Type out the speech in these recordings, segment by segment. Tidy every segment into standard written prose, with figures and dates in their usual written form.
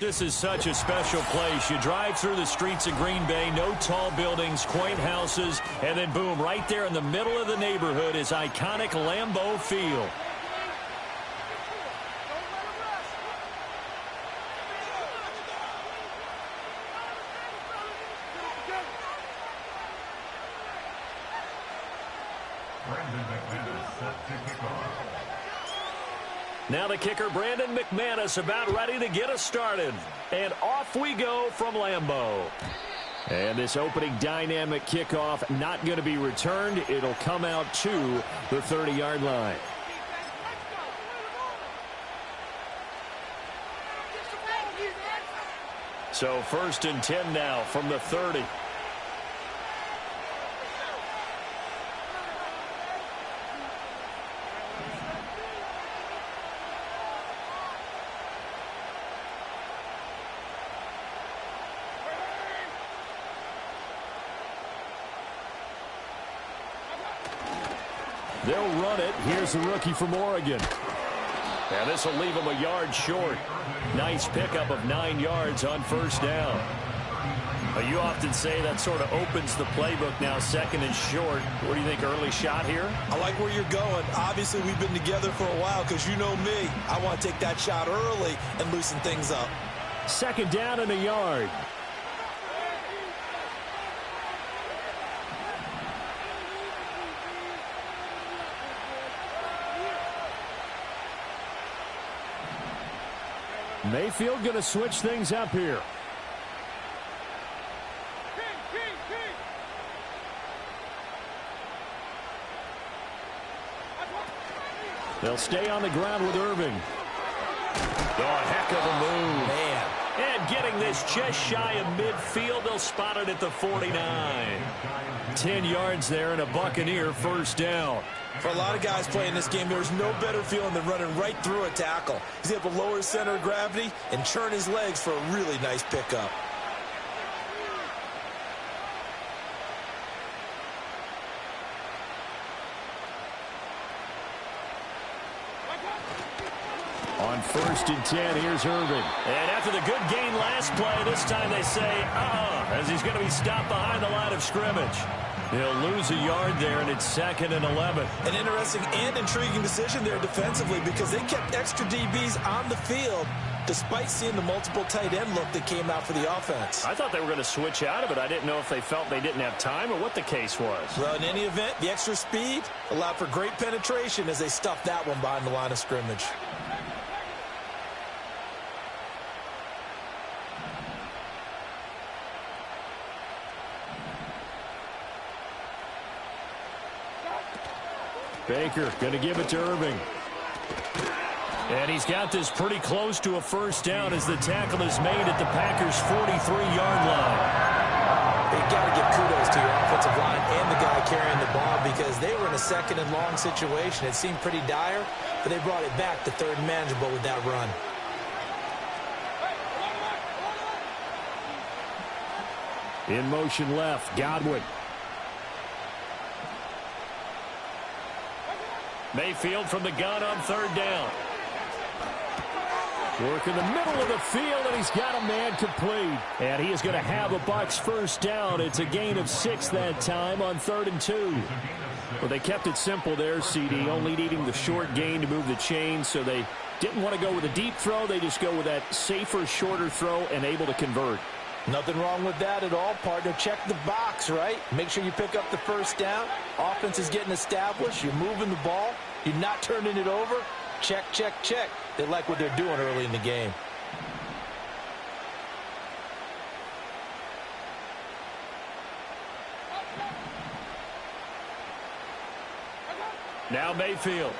This is such a special place. You drive through the streets of Green Bay, no tall buildings, quaint houses, and then boom, right there in the middle of the neighborhood is iconic Lambeau Field. Now the kicker, Brandon McManus, about ready to get us started. And off we go from Lambeau. And this opening dynamic kickoff not going to be returned. It'll come out to the 30-yard line. So 1st and 10 now from the 30. They'll run it. Here's the rookie from Oregon. And this will leave him a yard short. Nice pickup of 9 yards on 1st down. You often say that sort of opens the playbook now, 2nd and short. What do you think, early shot here? I like where you're going. Obviously, we've been together for a while because you know me. I want to take that shot early and loosen things up. 2nd down and a yard. Mayfield going to switch things up here. They'll stay on the ground with Irving. Oh, heck of a move. Man. And getting this just shy of midfield, they'll spot it at the 49. 10 yards there and a Buccaneer 1st down. For a lot of guys playing this game, there's no better feeling than running right through a tackle. He's able to lower his center of gravity and churn his legs for a really nice pickup. On 1st and 10, here's Irving. And after the good gain last play, this time they say, as he's going to be stopped behind the line of scrimmage. He'll lose a yard there, and it's 2nd and 11. An interesting and intriguing decision there defensively because they kept extra DBs on the field despite seeing the multiple tight end look that came out for the offense. I thought they were going to switch out of it. I didn't know if they felt they didn't have time or what the case was. Well, in any event, the extra speed allowed for great penetration as they stuffed that one behind the line of scrimmage. Baker going to give it to Irving. And he's got this pretty close to a 1st down as the tackle is made at the Packers' 43-yard line. You've got to give kudos to your offensive line and the guy carrying the ball because they were in a 2nd and long situation. It seemed pretty dire, but they brought it back to 3rd and manageable with that run. In motion left, Godwin. Mayfield from the gun on 3rd down. Work in the middle of the field, and he's got a man complete. And he is going to have a Bucs 1st down. It's a gain of 6 that time on 3rd and 2. Well, they kept it simple there, CD, only needing the short gain to move the chain, so they didn't want to go with a deep throw. They just go with that safer, shorter throw and able to convert. Nothing wrong with that at all, partner. Check the box, right? Make sure you pick up the 1st down. Offense is getting established. You're moving the ball. You're not turning it over. Check, check, check. They like what they're doing early in the game. Now Mayfield.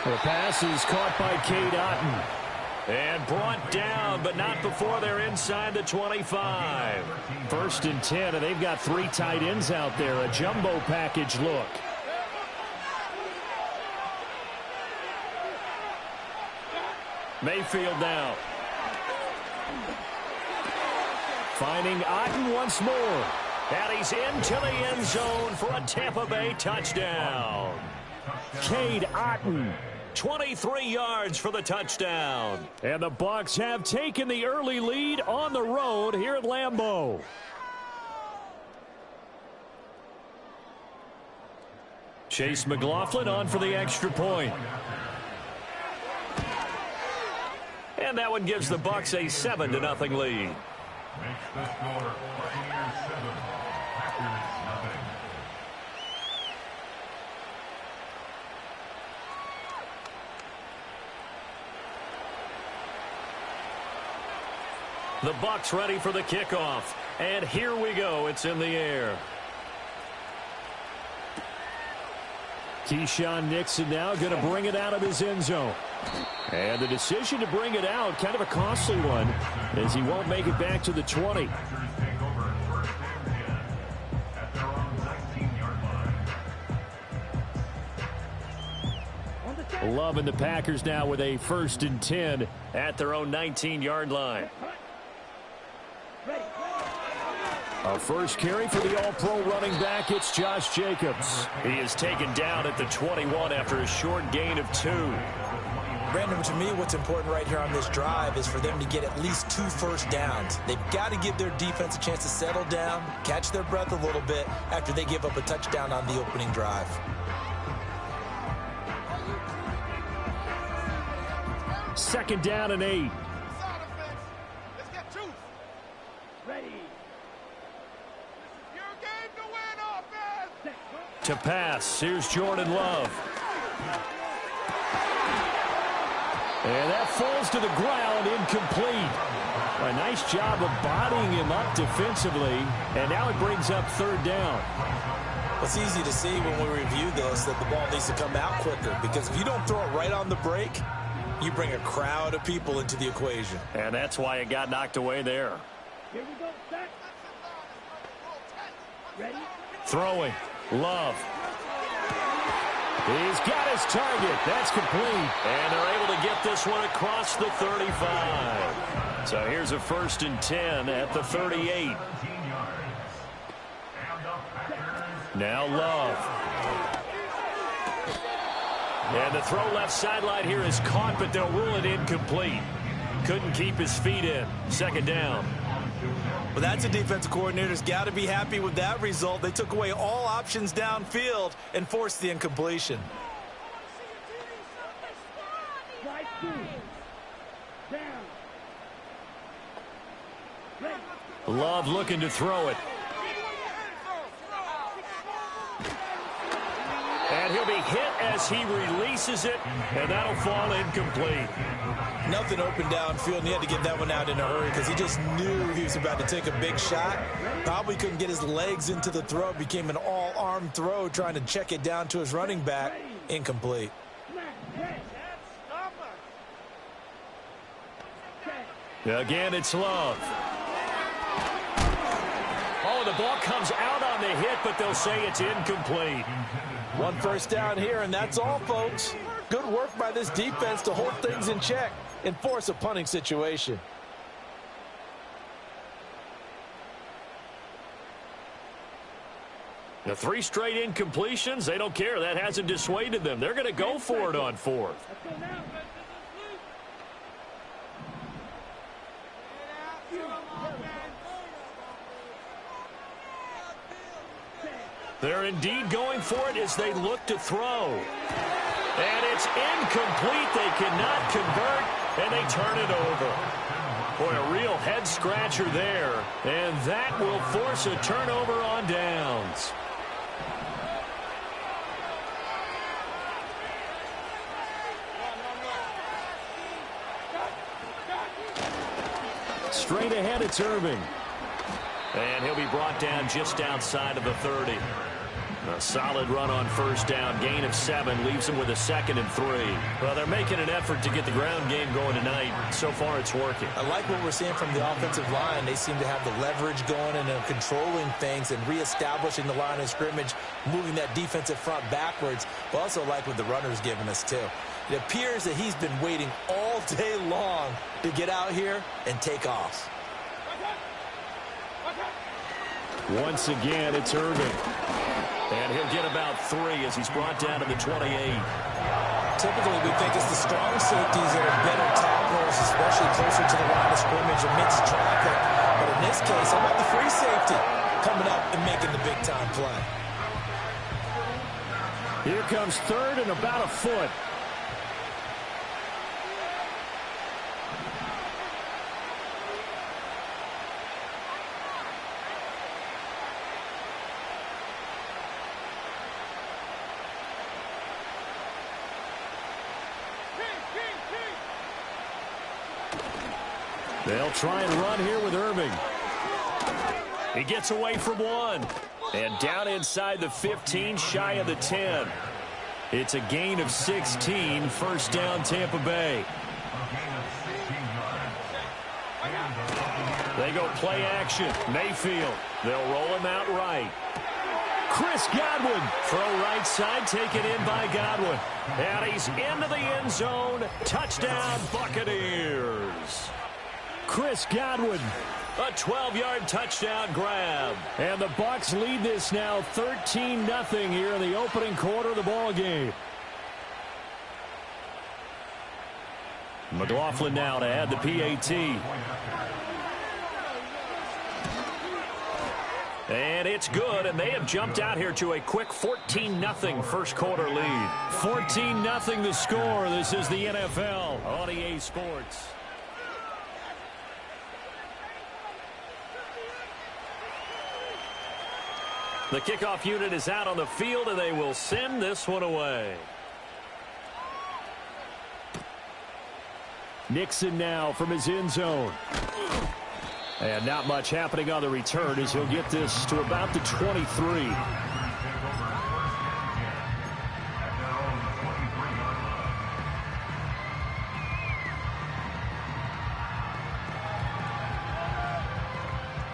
The pass is caught by Cade Otton. And brought down, but not before they're inside the 25. 1st and 10, and they've got 3 tight ends out there. A jumbo package look. Mayfield now. Finding Otton once more. And he's into the end zone for a Tampa Bay touchdown. Cade Otton 23 yards for the touchdown. And the Bucs have taken the early lead on the road here at Lambeau. Chase McLaughlin on for the extra point. And that one gives the Bucs a 7-0 lead. Makes the score 49-7. Packers 0. The Bucs ready for the kickoff. And here we go. It's in the air. Keyshawn Nixon now going to bring it out of his end zone. And the decision to bring it out, kind of a costly one, as he won't make it back to the 20. Loving the Packers now with a 1st and 10 at their own 19-yard line. A first carry for the All-Pro running back, it's Josh Jacobs. He is taken down at the 21 after a short gain of 2. Brandon, to me, what's important right here on this drive is for them to get at least 2 first downs. They've got to give their defense a chance to settle down, catch their breath a little bit after they give up a touchdown on the opening drive. Second down and 8. Let's get truth. Ready. Your game to win, offense. To pass, here's Jordan Love. And that falls to the ground, incomplete. A nice job of bodying him up defensively, and now it brings up 3rd down. It's easy to see when we review this that the ball needs to come out quicker, because if you don't throw it right on the break, you bring a crowd of people into the equation. And that's why it got knocked away there. Here we go, set. Ready? Throwing. Love. He's got his target. That's complete. And they're able to get this one across the 35. So here's a 1st and 10 at the 38. Now Love. And the throw left sideline here is caught, but they'll rule it incomplete. Couldn't keep his feet in. 2nd down. Well, that's a defensive coordinator's got to be happy with that result. They took away all options downfield and forced the incompletion. Love looking to throw it. And he'll be hit as he releases it, and that'll fall incomplete. Nothing open downfield, and he had to get that one out in a hurry because he just knew he was about to take a big shot. Probably couldn't get his legs into the throw. Became an all-arm throw, trying to check it down to his running back. Incomplete. Again, it's Love. Oh, the ball comes out on the hit, but they'll say it's incomplete. 1 first down here, and that's all, folks. Good work by this defense to hold things in check and force a punting situation. The 3 straight incompletions, they don't care. That hasn't dissuaded them. They're going to go for it on 4th. They're indeed going for it as they look to throw. And it's incomplete. They cannot convert, and they turn it over. Boy, a real head-scratcher there. And that will force a turnover on downs. Straight ahead, it's Irving. And he'll be brought down just outside of the 30. A solid run on 1st down. Gain of 7 leaves him with a 2nd and 3. Well, they're making an effort to get the ground game going tonight. So far, it's working. I like what we're seeing from the offensive line. They seem to have the leverage going and they're controlling things and reestablishing the line of scrimmage, moving that defensive front backwards. But also like what the runner's giving us, too. It appears that he's been waiting all day long to get out here and take off. Once again, it's Irving. And he'll get about 3 as he's brought down to the 28. Typically, we think it's the strong safeties that are better tacklers, especially closer to the line of scrimmage amidst traffic. But in this case, how about the free safety coming up and making the big-time play? Here comes third and about a foot. They'll try and run here with Irving. He gets away from one. And down inside the 15, shy of the 10. It's a gain of 16. First down, Tampa Bay. They go play action. Mayfield. They'll roll him out right. Chris Godwin. Throw right side, taken in by Godwin. And he's into the end zone. Touchdown, Buccaneers. Chris Godwin, a 12-yard touchdown grab. And the Bucs lead this now 13-0 here in the opening quarter of the ball game. McLaughlin now to add the PAT. And it's good, and they have jumped out here to a quick 14-0 first quarter lead. 14-0 the score. This is the NFL on EA Sports. The kickoff unit is out on the field, and they will send this one away. Nixon now from his end zone. And not much happening on the return as he'll get this to about the 23.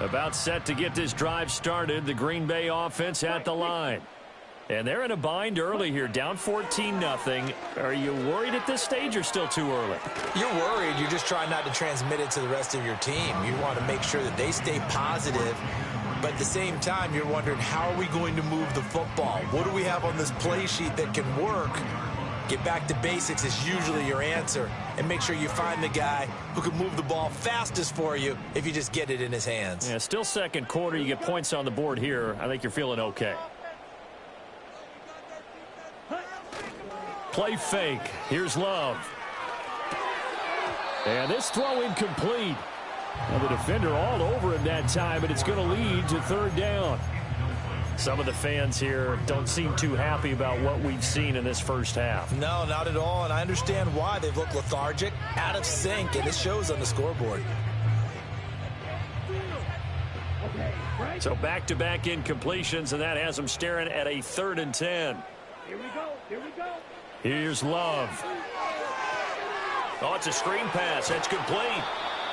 About set to get this drive started. The Green Bay offense at the line. And they're in a bind early here, down 14-0. Are you worried at this stage or still too early? You're worried. You're just trying not to transmit it to the rest of your team. You want to make sure that they stay positive. But at the same time, you're wondering, how are we going to move the football? What do we have on this play sheet that can work? Get back to basics is usually your answer. And make sure you find the guy who can move the ball fastest for you if you just get it in his hands. Yeah, still second quarter. You get points on the board here. I think you're feeling okay. Play fake. Here's Love. And this throw incomplete. Well, the defender all over him that time, and it's going to lead to third down. Some of the fans here don't seem too happy about what we've seen in this first half. No, not at all, and I understand why. They've looked lethargic, out of sync, and it shows on the scoreboard. So back-to-back incompletions, and that has them staring at a 3rd and 10. Here we go. Here we go. Here's Love. Oh, it's a screen pass. That's complete.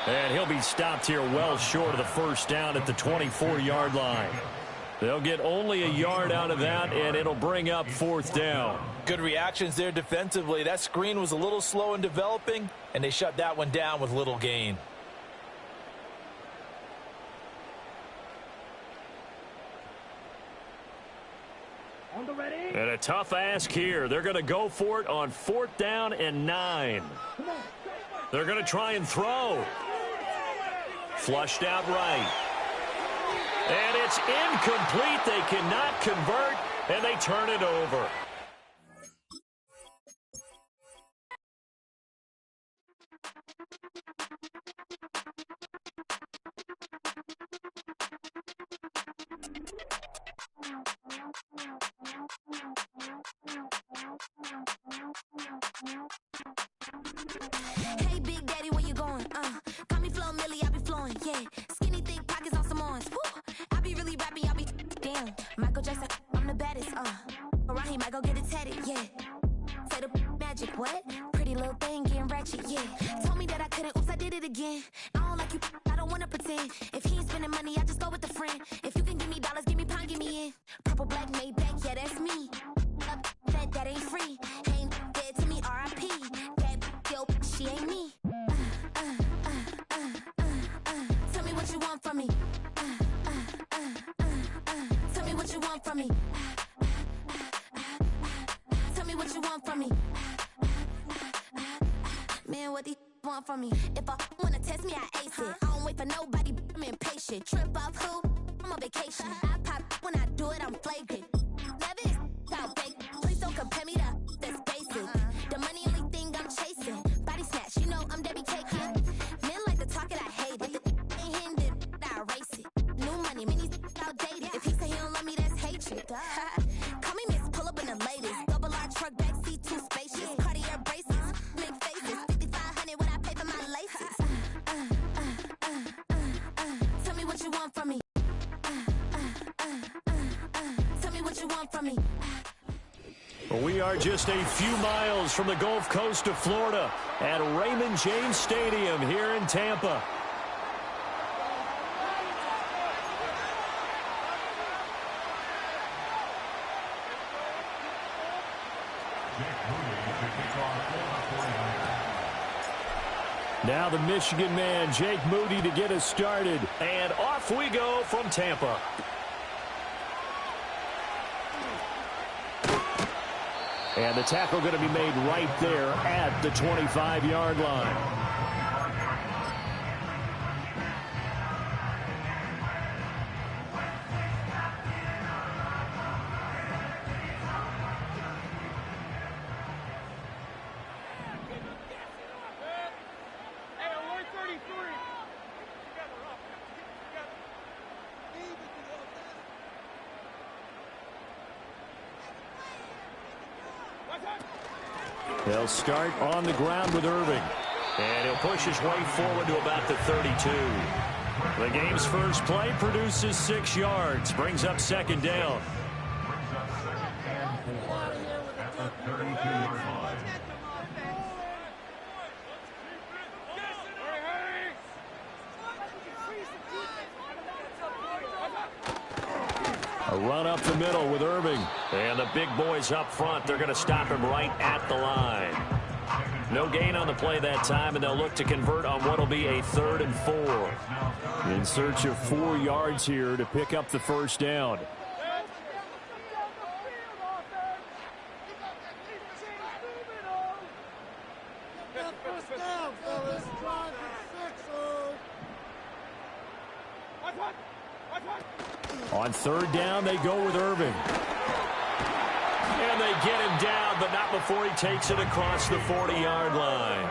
And he'll be stopped here well short of the first down at the 24-yard line. They'll get only a yard out of that, and it'll bring up 4th down. Good reactions there defensively. That screen was a little slow in developing, and they shut that one down with little gain. On the ready. And a tough ask here. They're going to go for it on 4th down and 9. They're going to try and throw. Flushed out right. And it's incomplete. They cannot convert, and they turn it over. Hey, Big Daddy, where you going? Call me Flo Millie, I be flowing, yeah. Skinny, thick pockets on some ones. I be really rapping, I be damn. Michael Jackson, I'm the baddest, Around here, might go get it tatted, yeah. Say the magic, what? Pretty little thing getting ratchet, yeah. Told me that I couldn't, oops, I did it again. I don't like you, I don't wanna pretend. If he ain't spending money, I just go with a friend. If you can give me dollars, give me pound, give me in. Purple, black, made back, yeah, that's me. That ain't free. Ain't dead to me, R.I.P. That dope, she ain't me. Tell me what you want from me. Tell me what you want from me. Tell me what you want from me. want from me. If I wanna test me, I ace it. I don't wait for nobody, I'm impatient. Trip off who? I'm on vacation. I pop when I do it, I'm flagrant. Never is out fake. Please don't compare me to that's basic. The money only thing I'm chasing. Body snatch, you know I'm Debbie Caking. Men like to talk it, I hate it. Ain't hitting it, I erase it. New money, many outdated. If he say he don't love me, that's hatred. Call me Miss, pull up in the latest. Double R truck, backseat, too spacious. Cartier braces, big faces. 5,500 when I pay for my laces. Tell me what you want from me. Tell me what you want from me. We are just a few miles from the Gulf Coast of Florida at Raymond James Stadium here in Tampa. Now the Michigan man, Jake Moody, to get us started. And off we go from Tampa. And the tackle going to be made right there at the 25-yard line. They'll start on the ground with Irving. And he'll push his way forward to about the 32. The game's first play produces 6 yards. Brings up second down. A run up the middle with Irving. And the big boys up front, they're going to stop him right at the line. No gain on the play that time, and they'll look to convert on what will be a 3rd and 4. In search of 4 yards here to pick up the first down. On 3rd down, they go with Irving. And they get him down, but not before he takes it across the 40-yard line.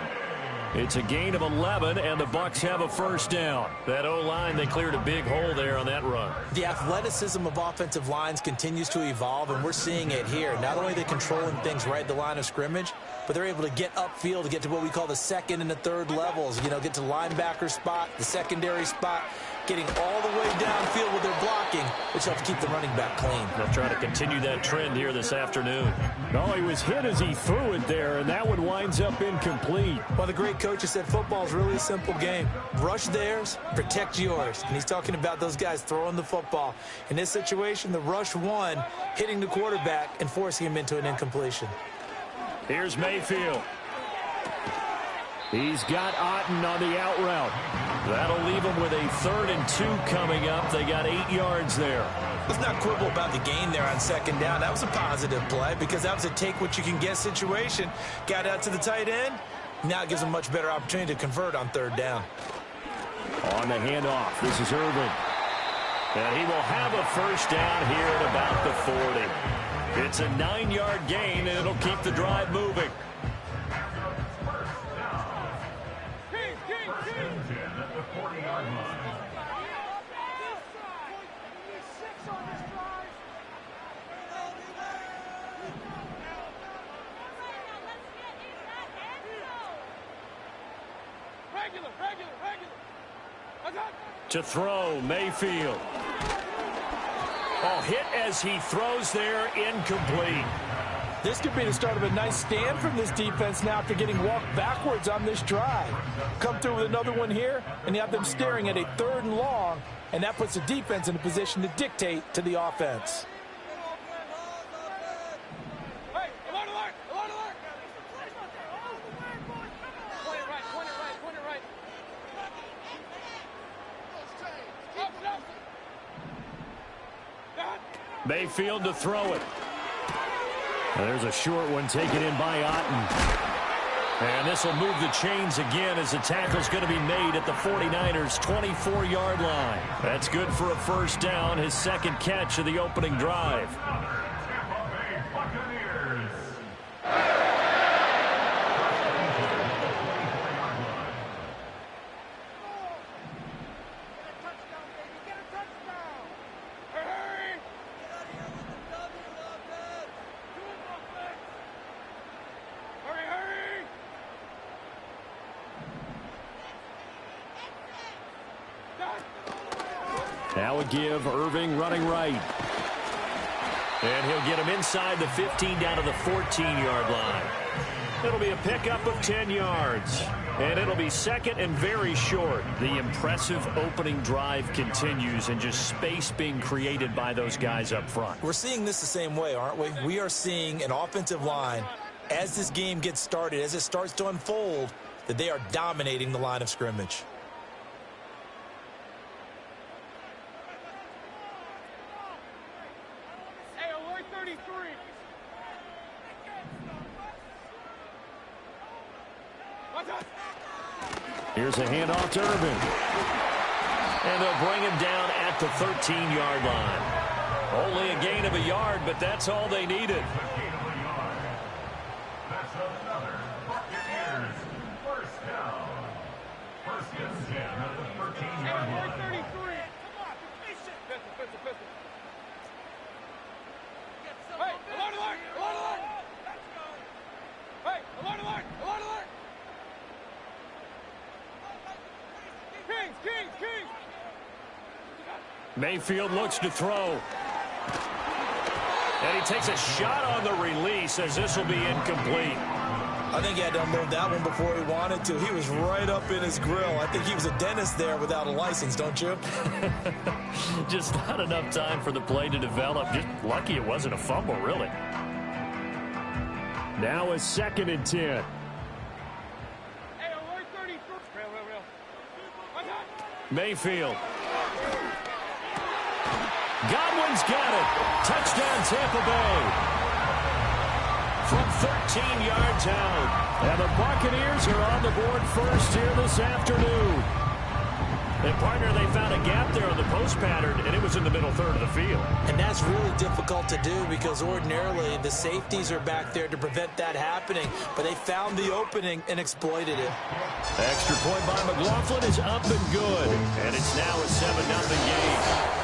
It's a gain of 11, and the Bucs have a first down. That O-line, they cleared a big hole there on that run. The athleticism of offensive lines continues to evolve, and we're seeing it here. Not only are they controlling things right at the line of scrimmage, but they're able to get upfield to get to what we call the 2nd and the 3rd levels. You know, get to linebacker spot, the secondary spot, getting all the way downfield with their blocking, which helps keep the running back clean. They'll try to continue that trend here this afternoon. No, he was hit as he threw it there, and that one winds up incomplete. Well, the great coach has said football is really a simple game. Rush theirs, protect yours. And he's talking about those guys throwing the football. In this situation, the rush won, hitting the quarterback and forcing him into an incompletion. Here's Mayfield. He's got Otten on the out route. That'll leave him with a 3rd and 2 coming up. They got 8 yards there. Let's not quibble about the gain there on 2nd down. That was a positive play because that was a take-what-you-can-get situation. Got out to the tight end. Now it gives them a much better opportunity to convert on 3rd down. On the handoff, this is Irving. And he will have a first down here at about the 40. It's a 9-yard gain, and it'll keep the drive moving. To throw, Mayfield. Oh, hit as he throws there, incomplete. This could be the start of a nice stand from this defense now after getting walked backwards on this drive. Come through with another one here, and you have them staring at a 3rd and long, and that puts the defense in a position to dictate to the offense. Mayfield to throw it. And there's a short one taken in by Otten. And this will move the chains again as the tackle's going to be made at the 49ers' 24-yard line. That's good for a first down, his second catch of the opening drive. Now a give, Irving running right. And he'll get him inside the 15 down to the 14-yard line. It'll be a pickup of 10 yards. And it'll be second and very short. The impressive opening drive continues and just space being created by those guys up front. We're seeing this the same way, aren't we? We are seeing an offensive line, as this game gets started, as it starts to unfold, that they are dominating the line of scrimmage. Here's a handoff to Irving. And they'll bring him down at the 13-yard line. Only a gain of a yard, but that's all they needed. That's another Buccaneers first down. First and 10 at the 13-yard line. Mayfield looks to throw. And he takes a shot on the release as this will be incomplete. I think he had to unload that one before he wanted to. He was right up in his grill. I think he was a dentist there without a license, don't you? Just not enough time for the play to develop. Just lucky it wasn't a fumble, really. Now a second and 10. Mayfield. Godwin's got it. Touchdown, Tampa Bay. From 13 yards out. And the Buccaneers are on the board first here this afternoon. And, partner, they found a gap there on the post pattern, and it was in the middle third of the field. And that's really difficult to do because ordinarily the safeties are back there to prevent that happening. But they found the opening and exploited it. Extra point by McLaughlin is up and good. And it's now a 7-0 game.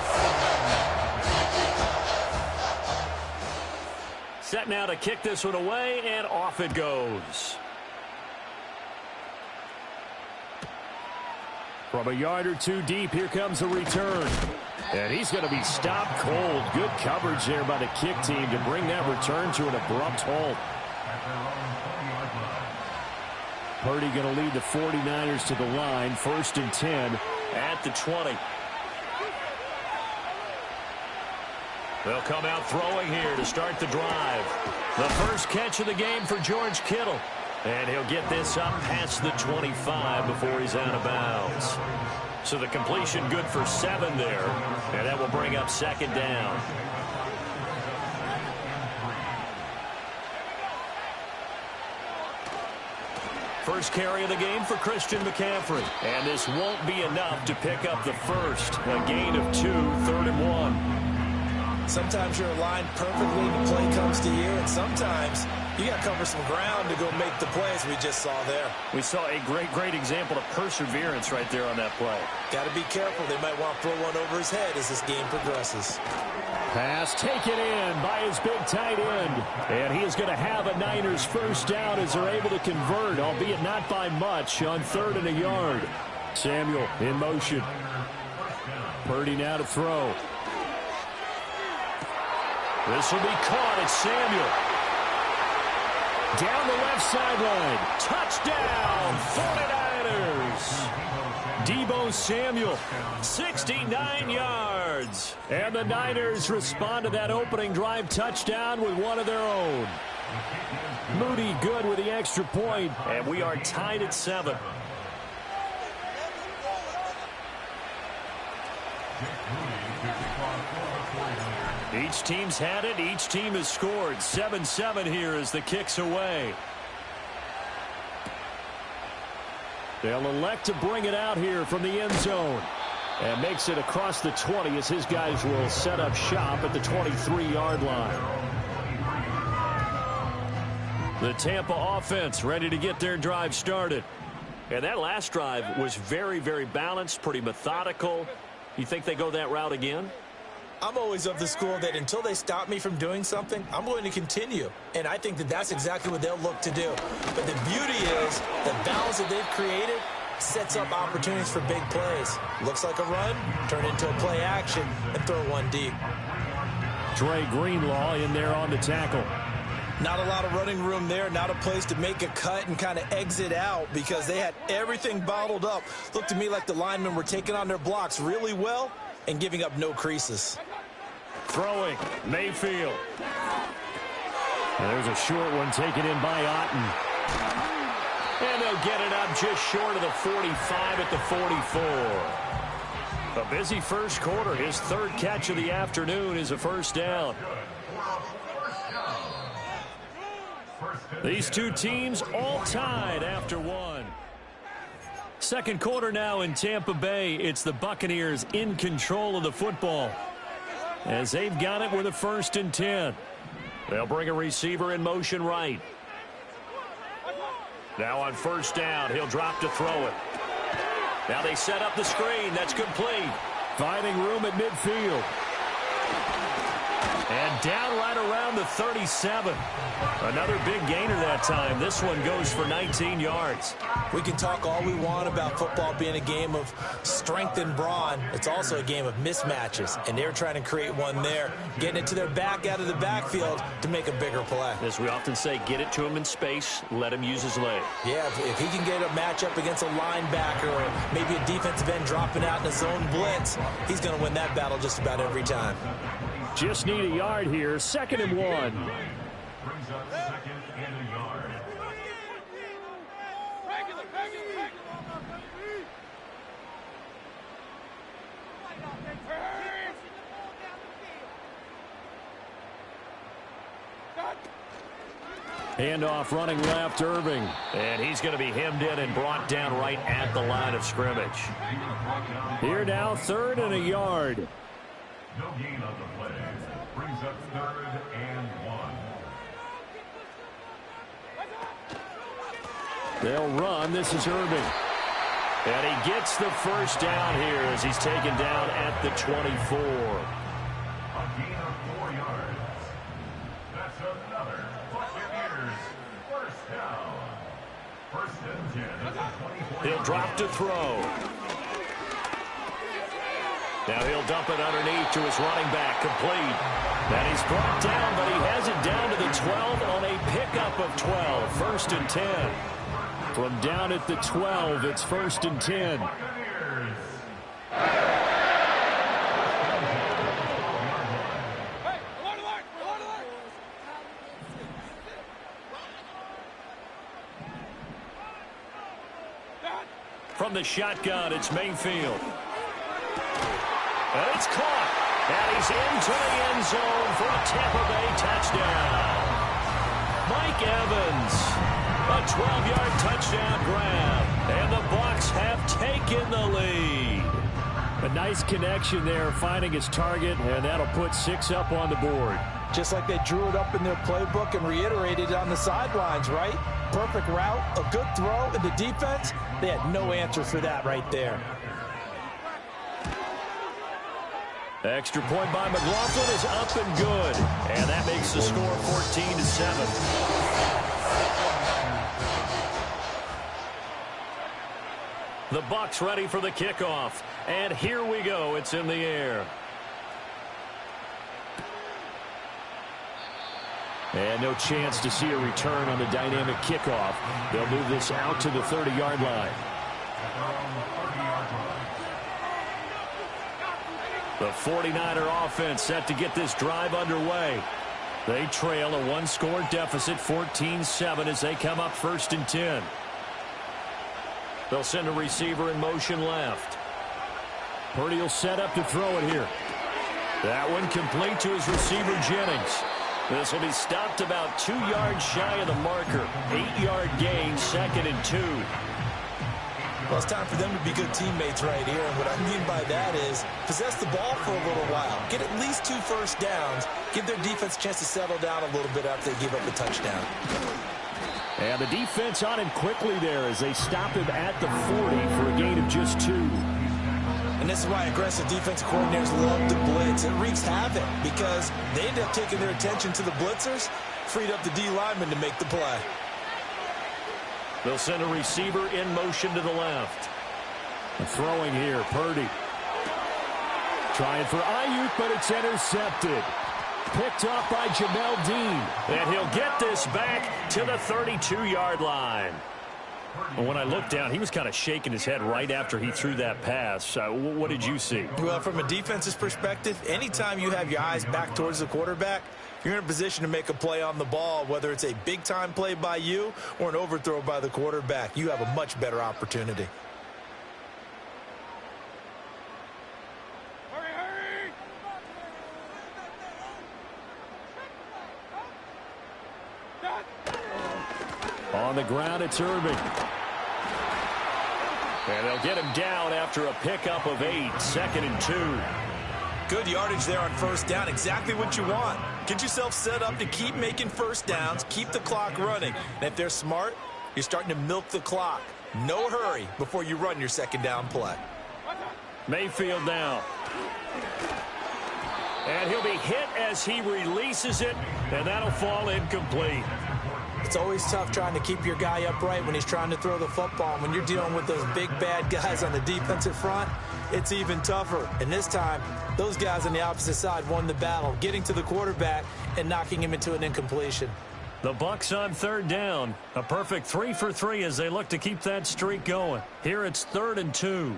Set now to kick this one away, and off it goes. From a yard or two deep, here comes the return. And he's going to be stopped cold. Good coverage there by the kick team to bring that return to an abrupt halt. Purdy going to lead the 49ers to the line. 1st and 10 at the 20. They'll come out throwing here to start the drive. The first catch of the game for George Kittle. And he'll get this up past the 25 before he's out of bounds. So the completion good for 7 there. And that will bring up second down. First carry of the game for Christian McCaffrey. And this won't be enough to pick up the first. A gain of 2, 3rd and 1. Sometimes you're aligned perfectly when the play comes to you, and sometimes you got to cover some ground to go make the plays we just saw there. We saw a great example of perseverance right there on that play. Got to be careful. They might want to throw one over his head as this game progresses. Pass taken in by his big tight end. And he is going to have a Niners first down as they're able to convert, albeit not by much, on 3rd and a yard. Samuel in motion. Purdy now to throw. This will be caught. It's Samuel. Down the left sideline. Touchdown, 49ers. Deebo Samuel, 69 yards. And the Niners respond to that opening drive touchdown with one of their own. Moody good with the extra point, and we are tied at 7. Each team's had it. Each team has scored. 7-7 here as the kick's away. They'll elect to bring it out here from the end zone. And makes it across the 20 as his guys will set up shop at the 23-yard line. The Tampa offense ready to get their drive started. And that last drive was very, very balanced, pretty methodical. You think they go that route again? I'm always of the school that until they stop me from doing something, I'm going to continue. And I think that that's exactly what they'll look to do. But the beauty is the balance that they've created sets up opportunities for big plays. Looks like a run, turn into a play action, and throw one deep. Dre Greenlaw in there on the tackle. Not a lot of running room there, not a place to make a cut and kind of exit out because they had everything bottled up. Looked to me like the linemen were taking on their blocks really well and giving up no creases. Throwing, Mayfield. And there's a short one taken in by Otten. And they'll get it up just short of the 45 at the 44. A busy first quarter. His third catch of the afternoon is a first down. These two teams all tied after one. Second quarter now in Tampa Bay. It's the Buccaneers in control of the football as they've got it with a 1st and 10. They'll bring a receiver in motion right. Now on first down, he'll drop to throw it. Now they set up the screen. That's complete. Finding room at midfield. And down right around the 37. Another big gainer that time. This one goes for 19 yards. We can talk all we want about football being a game of strength and brawn. It's also a game of mismatches, and they're trying to create one there, getting it to their back out of the backfield to make a bigger play. As we often say, get it to him in space, let him use his leg. Yeah, if he can get a matchup against a linebacker or maybe a defensive end dropping out in a zone blitz, he's going to win that battle just about every time. Just need a yard here. 2nd and 1. Brings up 2nd and a yard. Handoff running left, Irving. And he's going to be hemmed in and brought down right at the line of scrimmage. Here now, 3rd and a yard. No gain on the play. Brings up 3rd and 1. They'll run. This is Irving. And he gets the first down here as he's taken down at the 24. A gain of 4 yards. That's another Buccaneers first down. 1st and 10 at the 24. He'll drop to throw. Now he'll dump it underneath to his running back, complete. And he's brought down, but he has it down to the 12 on a pickup of 12. 1st and 10. From down at the 12, it's 1st and 10. From the shotgun, it's Mayfield. And it's caught. And he's into the end zone for a Tampa Bay touchdown. Mike Evans, a 12-yard touchdown grab. And the Bucs have taken the lead. A nice connection there, finding his target, and that'll put 6 up on the board. Just like they drew it up in their playbook and reiterated it on the sidelines, right? Perfect route, a good throw, and the defense, they had no answer for that right there. Extra point by McLaughlin is up and good. And that makes the score 14-7. The Bucs ready for the kickoff. And here we go. It's in the air. And no chance to see a return on the dynamic kickoff. They'll move this out to the 30-yard line. The 49er offense set to get this drive underway. They trail a 1-score deficit, 14-7, as they come up 1st and 10. They'll send a receiver in motion left. Purdy will set up to throw it here. That one complete to his receiver, Jennings. This will be stopped about 2 yards shy of the marker. 8-yard gain, 2nd and 2. Well, it's time for them to be good teammates right here. And what I mean by that is possess the ball for a little while. Get at least 2 first downs. Give their defense a chance to settle down a little bit after they give up a touchdown. And the defense on him quickly there as they stop him at the 40 for a gain of just 2. And this is why aggressive defensive coordinators love to blitz. It wreaks havoc because they end up taking their attention to the blitzers, freed up the D lineman to make the play. They'll send a receiver in motion to the left. Throwing here, Purdy. Trying for Ayuk, but it's intercepted. Picked off by Jamel Dean. And he'll get this back to the 32-yard line. And when I looked down, he was kind of shaking his head right after he threw that pass. What did you see? Well, from a defense's perspective, anytime you have your eyes back towards the quarterback, you're in a position to make a play on the ball, whether it's a big-time play by you or an overthrow by the quarterback. You have a much better opportunity. On the ground, it's Irving. And they'll get him down after a pickup of 8, 2nd and 2. Good yardage there on first down. Exactly what you want. Get yourself set up to keep making first downs, keep the clock running. And if they're smart, you're starting to milk the clock. No hurry before you run your second down play. Mayfield now. And he'll be hit as he releases it, and that'll fall incomplete. It's always tough trying to keep your guy upright when he's trying to throw the football. When you're dealing with those big, bad guys on the defensive front, it's even tougher. And this time, those guys on the opposite side won the battle, getting to the quarterback and knocking him into an incompletion. The Bucs on 3rd down. A perfect 3 for 3 as they look to keep that streak going. Here it's 3rd and 2.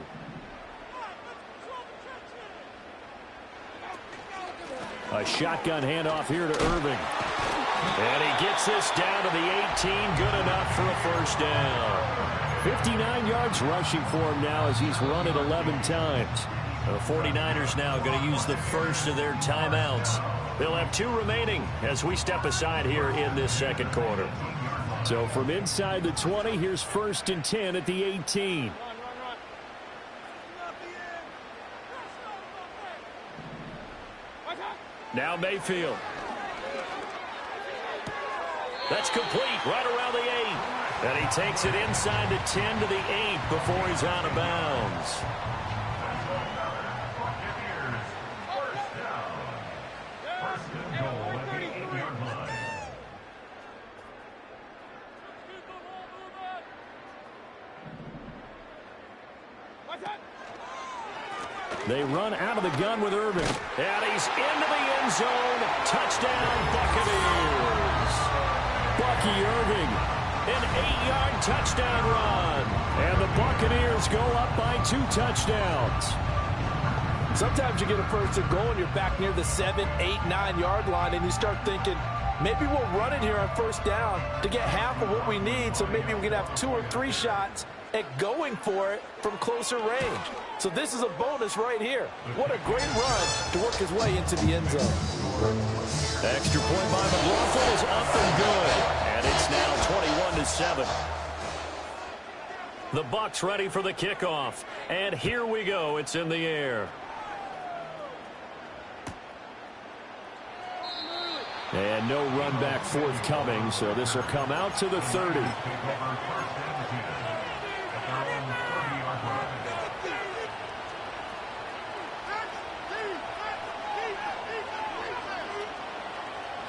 A shotgun handoff here to Irving. And he gets this down to the 18. Good enough for a first down. 59 yards rushing for him now as he's run it 11 times. The 49ers now going to use the first of their timeouts. They'll have 2 remaining as we step aside here in this second quarter. So from inside the 20, here's 1st and 10 at the 18. Now Mayfield. That's complete right around the 8. And he takes it inside the 10 to the 8 before he's out of bounds. They run out of the gun with Irving. And he's into the end zone. Touchdown, Buccaneers. Bucky Irving, an 8-yard touchdown run. And the Buccaneers go up by 2 touchdowns. Sometimes you get a first and goal and you're back near the 7, 8, 9-yard line, and you start thinking, maybe we'll run it here on first down to get half of what we need, so maybe we can have 2 or 3 shots at going for it from closer range. So this is a bonus right here. What a great run to work his way into the end zone. Extra point by McLaughlin is up and good. And it's now 21-7. The Bucs ready for the kickoff. And here we go. It's in the air. And no run back forthcoming, so this will come out to the 30.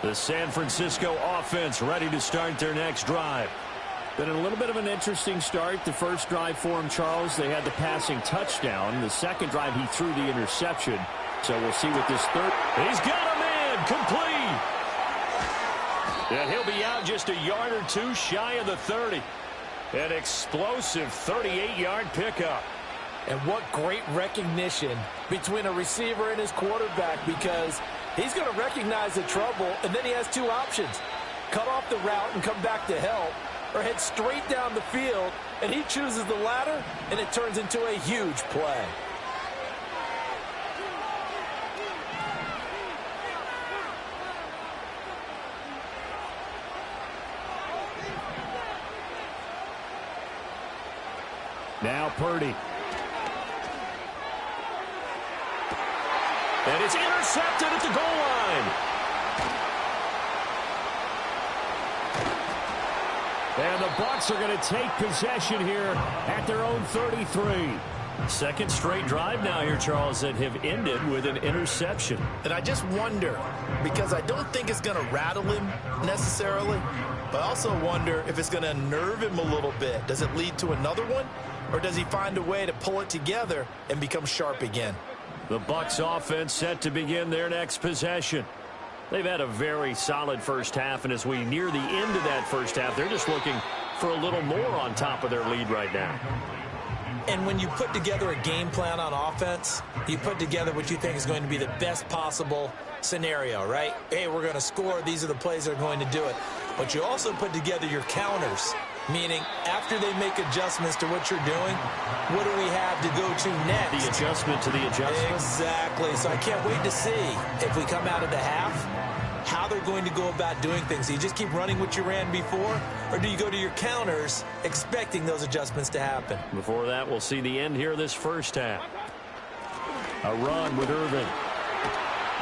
The San Francisco offense ready to start their next drive. Been a little bit of an interesting start. The first drive for him, Charles, they had the passing touchdown. The second drive, he threw the interception. So we'll see what this third. He's got a man complete. And he'll be out just a yard or 2 shy of the 30. An explosive 38-yard pickup. And what great recognition between a receiver and his quarterback, because he's going to recognize the trouble, and then he has 2 options. Cut off the route and come back to help, or head straight down the field, and he chooses the latter, and it turns into a huge play. Now Purdy. And it's intercepted at the goal line. And the Bucs are going to take possession here at their own 33. Second straight drive now here, Charles, that have ended with an interception. And I just wonder, because I don't think it's going to rattle him necessarily, but I also wonder if it's going to unnerve him a little bit. Does it lead to another one, or does he find a way to pull it together and become sharp again? The Bucs offense set to begin their next possession. They've had a very solid first half, and as we near the end of that first half, they're just looking for a little more on top of their lead right now. And when you put together a game plan on offense, you put together what you think is going to be the best possible scenario, right? Hey, we're going to score. These are the plays that are going to do it. But you also put together your counters, meaning after they make adjustments to what you're doing, what do we have to go to next? The adjustment to the adjustment. Exactly. So I can't wait to see if we come out of the half, how they're going to go about doing things. Do you just keep running what you ran before, or do you go to your counters expecting those adjustments to happen? Before that, we'll see the end here of this first half. A run with Irvin.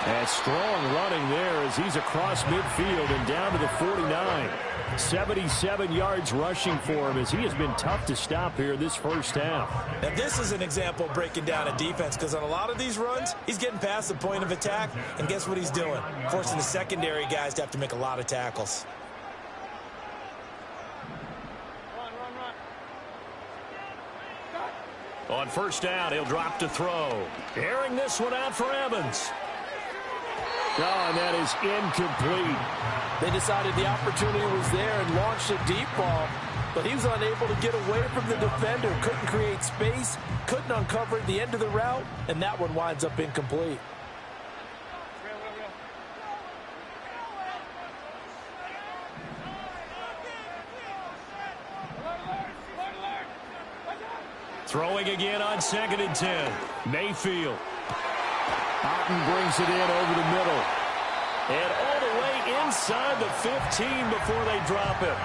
And strong running there as he's across midfield and down to the 49. 77 yards rushing for him as he has been tough to stop here this first half. Now this is an example of breaking down a defense, because on a lot of these runs, he's getting past the point of attack, and guess what he's doing? Forcing the secondary guys to have to make a lot of tackles. On first down, he'll drop to throw. Airing this one out for Evans. Oh, and that is incomplete. They decided the opportunity was there and launched a deep ball, but he was unable to get away from the defender, couldn't create space, couldn't uncover the end of the route, and that one winds up incomplete. Throwing again on 2nd and 10. Mayfield. Otten brings it in over the middle. And all the way inside the 15 before they drop it.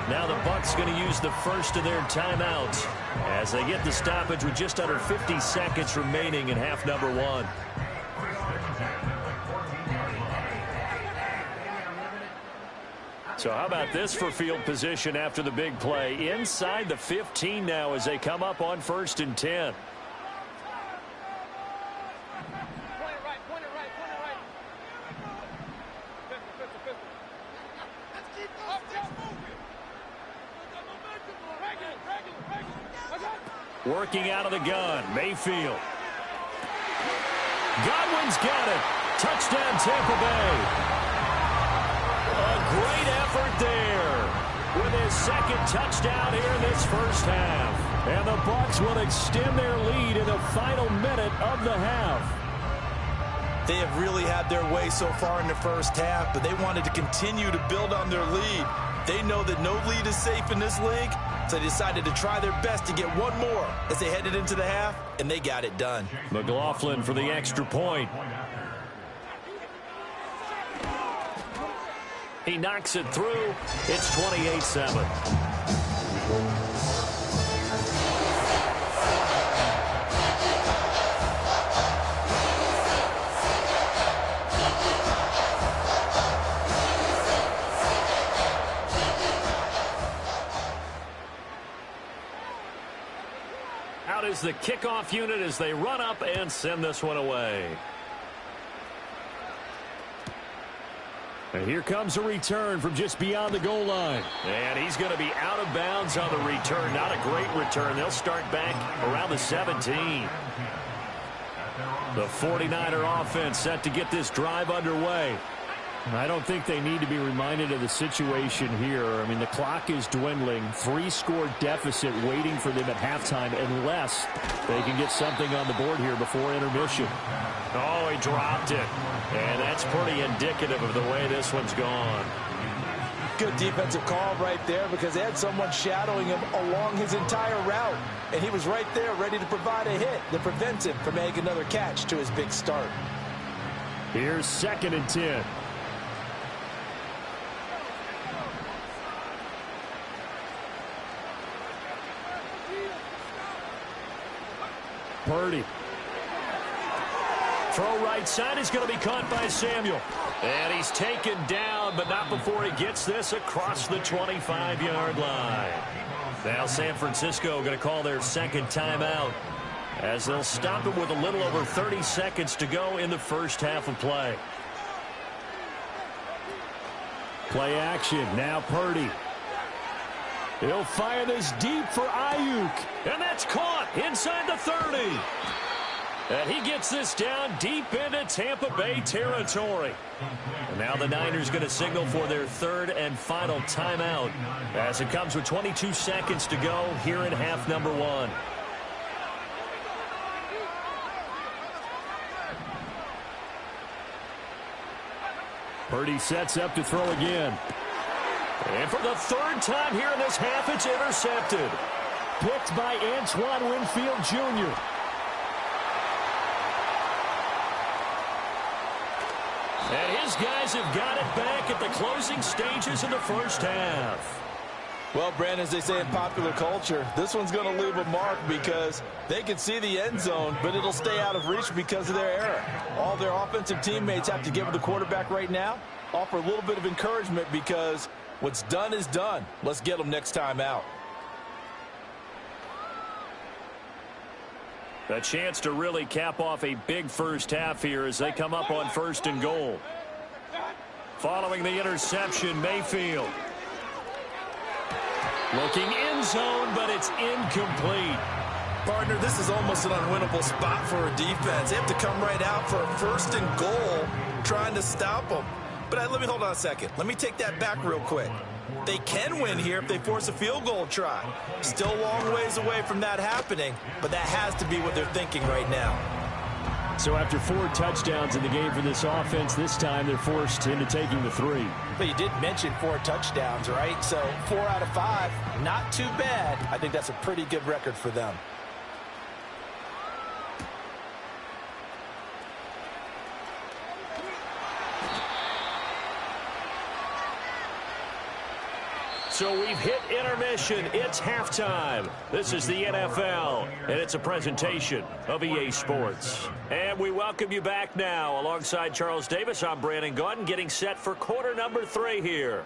Now the Bucs going to use the first of their timeouts as they get the stoppage with just under 50 seconds remaining in half number one. So how about this for field position after the big play? Inside the 15 now as they come up on 1st and 10. Working out of the gun, Mayfield. Godwin's got it. Touchdown, Tampa Bay. A great effort there with his second touchdown here in this first half. And the Bucs will extend their lead in the final minute of the half. They have really had their way so far in the first half, but they wanted to continue to build on their lead. They know that no lead is safe in this league, so they decided to try their best to get one more as they headed into the half, and they got it done. McLaughlin for the extra point. He knocks it through. It's 28-7. Out is the kickoff unit as they run up and send this one away. And here comes a return from just beyond the goal line. And he's going to be out of bounds on the return. Not a great return. They'll start back around the 17. The 49er offense set to get this drive underway. I don't think they need to be reminded of the situation here. I mean, the clock is dwindling. 3-score deficit waiting for them at halftime unless they can get something on the board here before intermission. Oh, he dropped it. And that's pretty indicative of the way this one's gone. Good defensive call right there, because they had someone shadowing him along his entire route. And he was right there ready to provide a hit that prevents him from making another catch to his big start. Here's 2nd and 10. Purdy. Throw right side is going to be caught by Samuel. And he's taken down, but not before he gets this across the 25-yard line. Now San Francisco going to call their second timeout as they'll stop it with a little over 30 seconds to go in the first half of play. Play action. Now Purdy. He'll fire this deep for Ayuk. And that's caught inside the 30. And he gets this down deep into Tampa Bay territory. And now the Niners going to signal for their third and final timeout as it comes with 22 seconds to go here in half number 1. Purdy sets up to throw again. And for the third time here in this half, it's intercepted. Picked by Antoine Winfield Jr. And his guys have got it back at the closing stages of the first half. Well, Brandon, as they say in popular culture, this one's going to leave a mark because they can see the end zone, but it'll stay out of reach because of their error. All their offensive teammates have to give the quarterback right now, offer a little bit of encouragement because what's done is done. Let's get them next time out. A chance to really cap off a big first half here as they come up on first and goal. Following the interception, Mayfield. Looking in zone, but it's incomplete. Partner, this is almost an unwinnable spot for a defense. They have to come right out for a first and goal trying to stop them. But let me hold on a second. Let me take that back real quick. They can win here if they force a field goal try. Still a long ways away from that happening, but that has to be what they're thinking right now. So after 4 touchdowns in the game for this offense, this time they're forced into taking the 3. But you did mention 4 touchdowns, right? So 4 out of 5, not too bad. I think that's a pretty good record for them. So we've hit intermission. It's halftime. This is the NFL, and it's a presentation of EA Sports. And we welcome you back now. Alongside Charles Davis, I'm Brandon Gaudin, getting set for quarter number 3 here.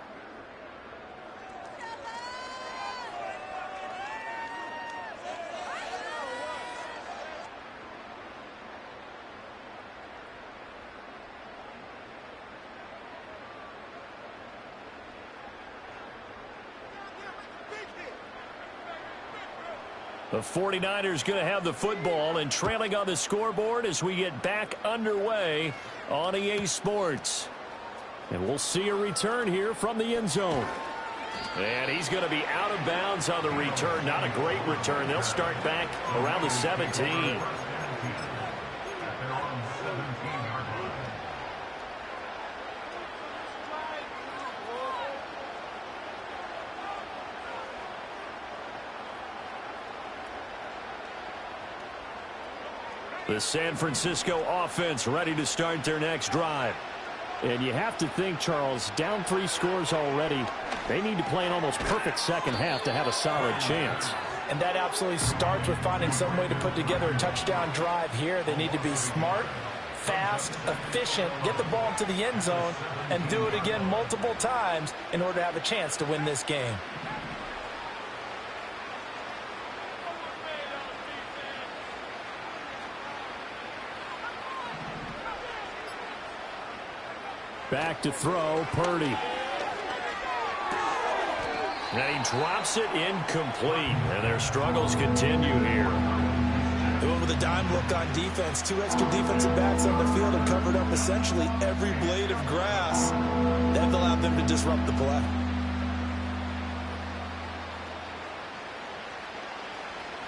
The 49ers going to have the football and trailing on the scoreboard as we get back underway on EA Sports. And we'll see a return here from the end zone. And he's going to be out of bounds on the return. Not a great return. They'll start back around the 17. The San Francisco offense ready to start their next drive. And you have to think, Charles, down 3 scores already. They need to play an almost perfect second half to have a solid chance. And that absolutely starts with finding some way to put together a touchdown drive here. They need to be smart, fast, efficient, get the ball into the end zone, and do it again multiple times in order to have a chance to win this game. Back to throw, Purdy. And he drops it incomplete. And their struggles continue here. Doing with a dime look on defense. 2 extra defensive backs on the field and covered up essentially every blade of grass. That allowed them to disrupt the play.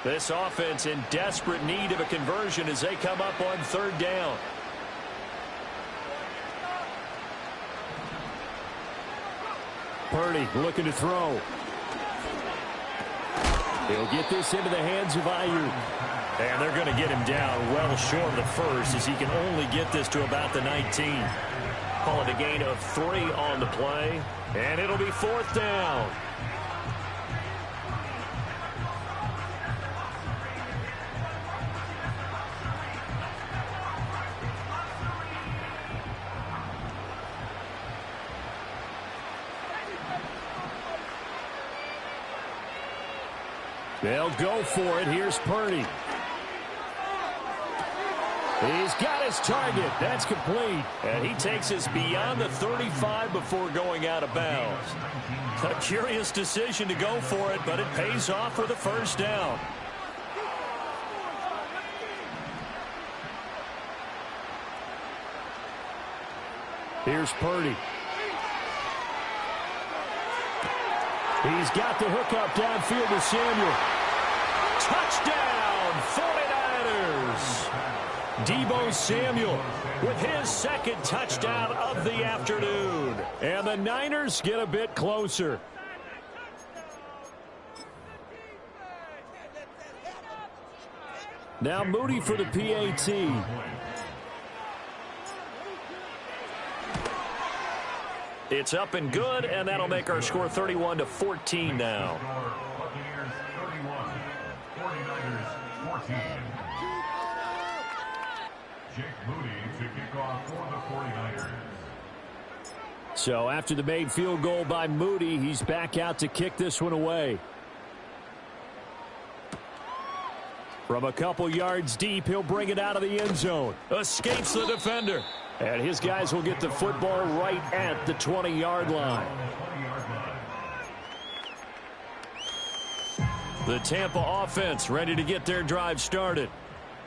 This offense in desperate need of a conversion as they come up on 3rd down. Purdy looking to throw. He'll get this into the hands of Ayuk. And they're going to get him down well short of the first as he can only get this to about the 19. Call it a gain of 3 on the play. And it'll be 4th down. They'll go for it. Here's Purdy. He's got his target. That's complete. And he takes us beyond the 35 before going out of bounds. A curious decision to go for it, but it pays off with a first down. Here's Purdy. He's got the hook up downfield to Samuel. Touchdown, 49ers. Deebo Samuel with his second touchdown of the afternoon. And the Niners get a bit closer. Now Moody for the PAT. It's up and good, and that'll make our score 31-14 now. Buccaneers 31, 49ers 14. Jake Moody to kick off for the 49ers. So after the made field goal by Moody, he's back out to kick this one away. From a couple yards deep, he'll bring it out of the end zone. Escapes the defender. And his guys will get the football right at the 20-yard line. The Tampa offense ready to get their drive started.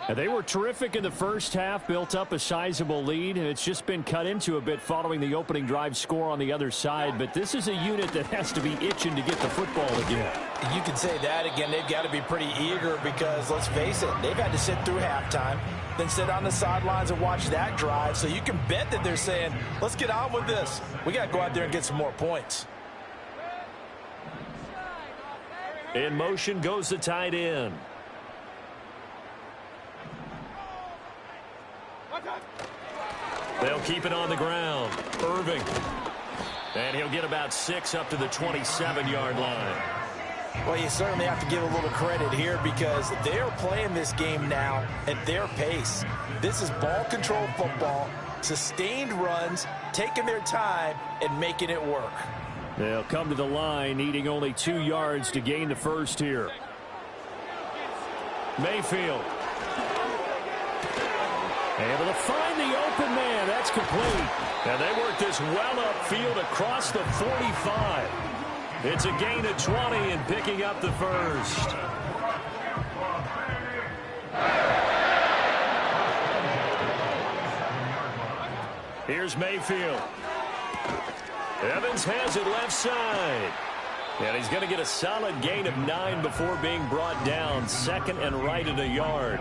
And they were terrific in the first half, built up a sizable lead, and it's just been cut into a bit following the opening drive score on the other side. But this is a unit that has to be itching to get the football again. You can say that again. They've got to be pretty eager because, let's face it, they've had to sit through halftime, then sit on the sidelines and watch that drive. So you can bet that they're saying, let's get on with this. We got to go out there and get some more points. In motion goes the tight end. They'll keep it on the ground. Irving. And he'll get about 6 up to the 27-yard line. Well, you certainly have to give a little credit here because they're playing this game now at their pace. This is ball control football, sustained runs, taking their time, and making it work. They'll come to the line, needing only 2 yards to gain the first here. Mayfield. Able to find the open man. That's complete. And they work this well upfield across the 45. It's a gain of 20 and picking up the first. Here's Mayfield. Evans has it left side. And he's going to get a solid gain of 9 before being brought down. Second and right at a yard.